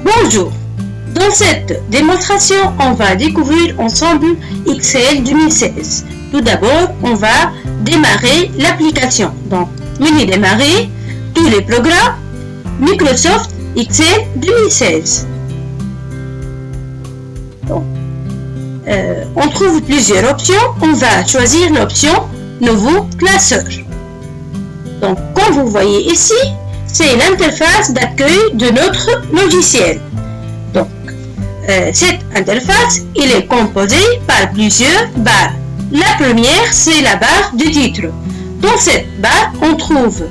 Bonjour. Dans cette démonstration, on va découvrir ensemble Excel 2016. Tout d'abord, on va démarrer l'application. Donc, menu démarrer, tous les programmes, Microsoft Excel 2016. Donc, on trouve plusieurs options. On va choisir l'option Nouveau classeur. Donc, comme vous voyez ici, c'est l'interface d'accueil de notre logiciel. Donc, cette interface, elle est composée par plusieurs barres. La première, c'est la barre du titre. Dans cette barre, on trouve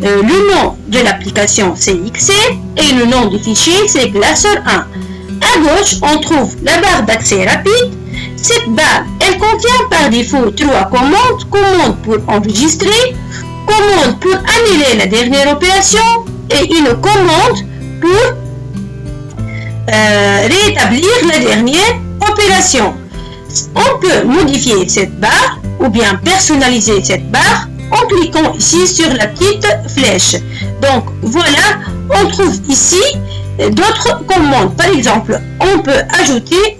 le nom de l'application, c'est Excel, et le nom du fichier, c'est classeur 1. À gauche, on trouve la barre d'accès rapide. Cette barre, elle contient par défaut 3 commandes. Commande pour enregistrer, commande pour annuler la dernière opération et une commande pour rétablir la dernière opération. On peut modifier cette barre ou bien personnaliser cette barre en cliquant ici sur la petite flèche. Donc voilà, on trouve ici d'autres commandes. Par exemple, on peut ajouter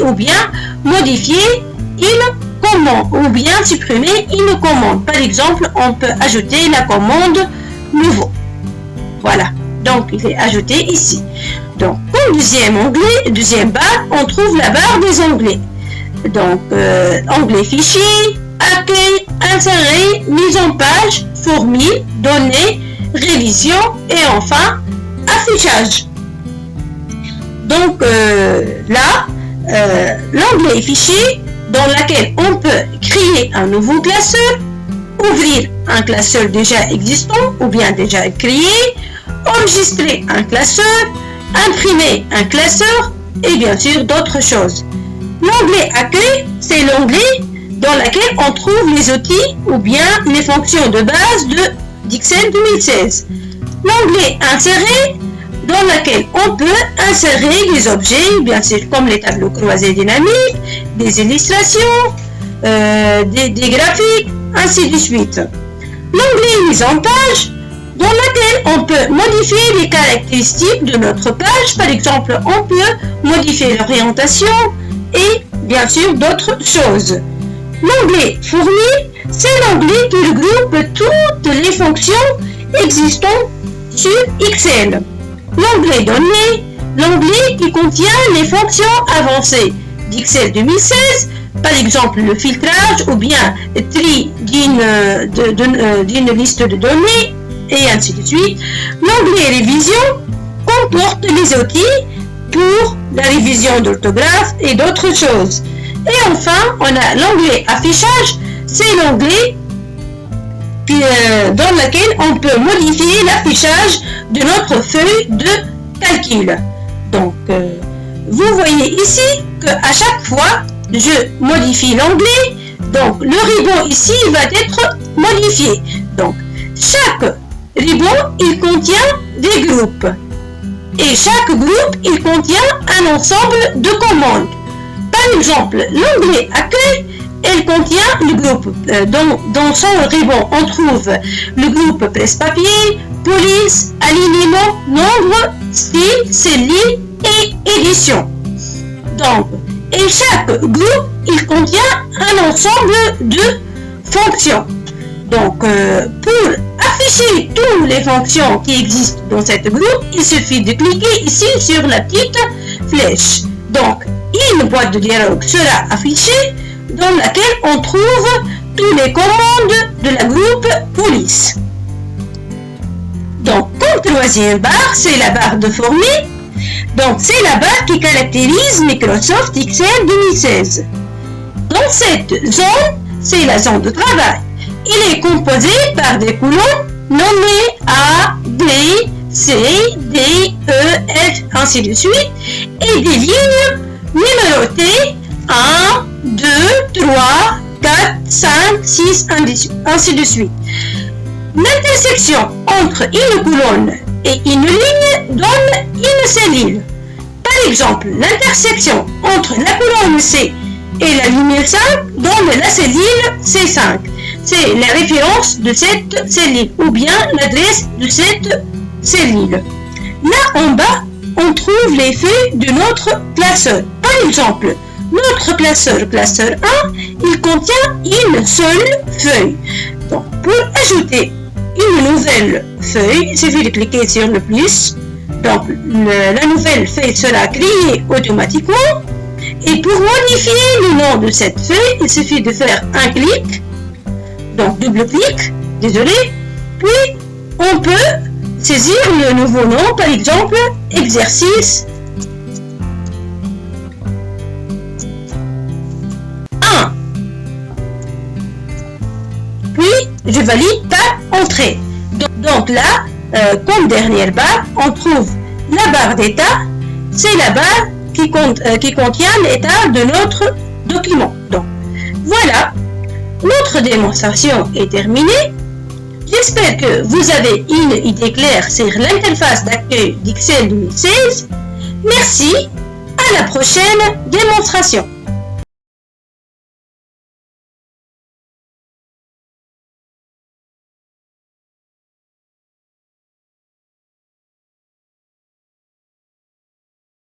ou bien modifier une commande ou bien supprimer une commande. Par exemple, on peut ajouter la commande nouveau. Voilà, donc il est ajouté ici. Donc, comme deuxième barre, on trouve la barre des onglets. Donc, onglet fichier, accueil, insérer, mise en page, formule, données, révision et enfin affichage. Donc là, l'onglet fichier dans lequel on peut créer un nouveau classeur, ouvrir un classeur déjà existant ou bien déjà créé, enregistrer un classeur, imprimer un classeur et bien sûr d'autres choses. L'onglet accueil, c'est l'onglet dans lequel on trouve les outils ou bien les fonctions de base d'Excel 2016. L'onglet insérer, dans lequel on peut insérer des objets, bien sûr comme les tableaux croisés dynamiques, des illustrations, des graphiques, ainsi de suite. L'onglet mise en page, dans lequel on peut modifier les caractéristiques de notre page. Par exemple, on peut modifier l'orientation et bien sûr d'autres choses. L'onglet fournir, c'est l'onglet qui regroupe toutes les fonctions existantes sur Excel. L'onglet données, l'onglet qui contient les fonctions avancées d'Excel 2016, par exemple le filtrage ou bien tri d'une liste de données et ainsi de suite. L'onglet révision comporte les outils pour la révision d'orthographe et d'autres choses. Et enfin, on a l'onglet affichage, c'est l'onglet dans lequel on peut modifier l'affichage de notre feuille de calcul. Donc, vous voyez ici qu'à chaque fois, je modifie l'onglet, donc le ribbon ici va être modifié. Donc, chaque ribbon, il contient des groupes. Et chaque groupe, il contient un ensemble de commandes. Par exemple, l'onglet accueil, elle contient le groupe. Dans son ribbon, on trouve le groupe presse-papier, police, alignement, nombre, style, cellule et édition. Donc, et chaque groupe, il contient un ensemble de fonctions. Donc, pour afficher toutes les fonctions qui existent dans cette groupe, il suffit de cliquer ici sur la petite flèche. Donc, une boîte de dialogue sera affichée dans laquelle on trouve toutes les commandes de la groupe police. Donc, comme troisième barre, c'est la barre de formule. Donc, c'est la barre qui caractérise Microsoft Excel 2016. Dans cette zone, c'est la zone de travail. Il est composé par des colonnes nommées A, B, C, D, E, F, ainsi de suite, et des lignes numérotées 1, 2, 3, 4, 5, 6, ainsi de suite. L'intersection entre une colonne et une ligne donne une cellule. Par exemple, l'intersection entre la colonne C et la ligne 5 donne la cellule C5. C'est la référence de cette cellule ou bien l'adresse de cette cellule. Là en bas, on trouve les feuilles de notre classeur. Par exemple, notre classeur 1, il contient une seule feuille. Donc, pour ajouter une nouvelle feuille, il suffit de cliquer sur le plus. Donc, la nouvelle feuille sera créée automatiquement. Et pour modifier le nom de cette feuille, il suffit de faire un clic. Donc, double clic, désolé. Puis, on peut saisir le nouveau nom, par exemple, exercice 1. Puis, je valide par entrée. Donc là, comme dernière barre, on trouve la barre d'état. C'est la barre qui contient l'état de notre document. Donc, voilà, notre démonstration est terminée. J'espère que vous avez une idée claire sur l'interface d'accueil d'Excel 2016. Merci, à la prochaine démonstration.